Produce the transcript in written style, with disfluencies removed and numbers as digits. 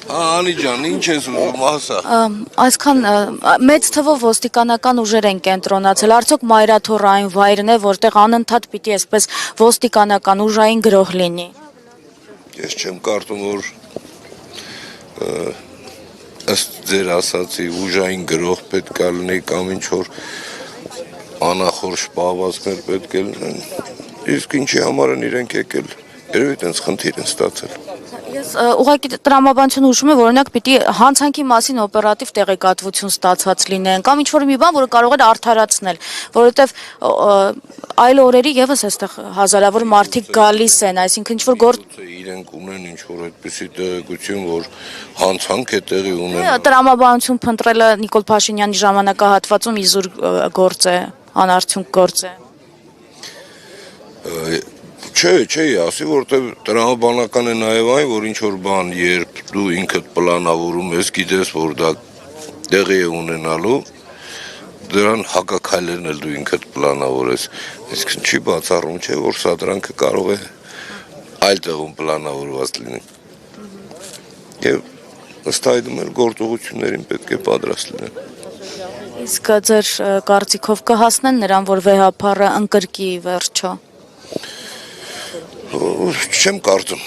Անի ջան, ինչ ես ուզում ասա։ Այսքան մեծ թվով ոստիկանական ուժեր են կենտրոնացել, արդյոք Մայրաթոռը այն վայրն է, որտեղ անընդհատ պիտի այսպես ոստիկանական ուժային գրոհ լինի։ Ես չեմ կարծում, որ ըստ ձեր ասացի ուժային գրոհ պետք է լինի կամ ինչ որ անախորժ պահվածքներ պետք է լինեն։ Իսկ ինչի համար են իրենք եկել։ Երևի այդպես խնդիր են ստացել։ Ես ուղղակի տրամաբանությունը ուշում եմ, որ օրինակ պիտի հանցանքի մասին օպերատիվ տեղեկատվություն ստացված լինեն կամ ինչ-որ մի բան, որը կարող է արդարացնել, որովհետև այլ օրերի եւս այստեղ հազարավոր մարդիկ գալիս են, այսինքն ինչ-որ գործ Իրենք ունեն ինչ-որ այդպիսի տեղեկություն, որ հանցանք է տեղի ունենում։ տրամաբանություն փնտրելը Նիկոլ Փաշինյանի ժամանակահատվածում իզուր գործ է, անարդյունք գործ է։ Չէ, ասի, որտեղ տրամաբանական է նաև այն, որ ինչ-որ բան, երբ դու ինքդ պլանավորում ես, գիտես, որ դա տեղի է ունենալու, դրան հակաքայլերն էլ դու ինքդ պլանավորես, իսկ չի բացառում, չէ, որ սադրանքը կարող է այլ տեղում պլանավորված լինի։ Եվ ըստ այդմ էլ գործողություններին պետք է պատրաստ լինեն։ Իսկ ձեր կարծիքով կհասնեն նրան, որ վեհապարը ընկրկի վերջո։ Չեմ կարծում։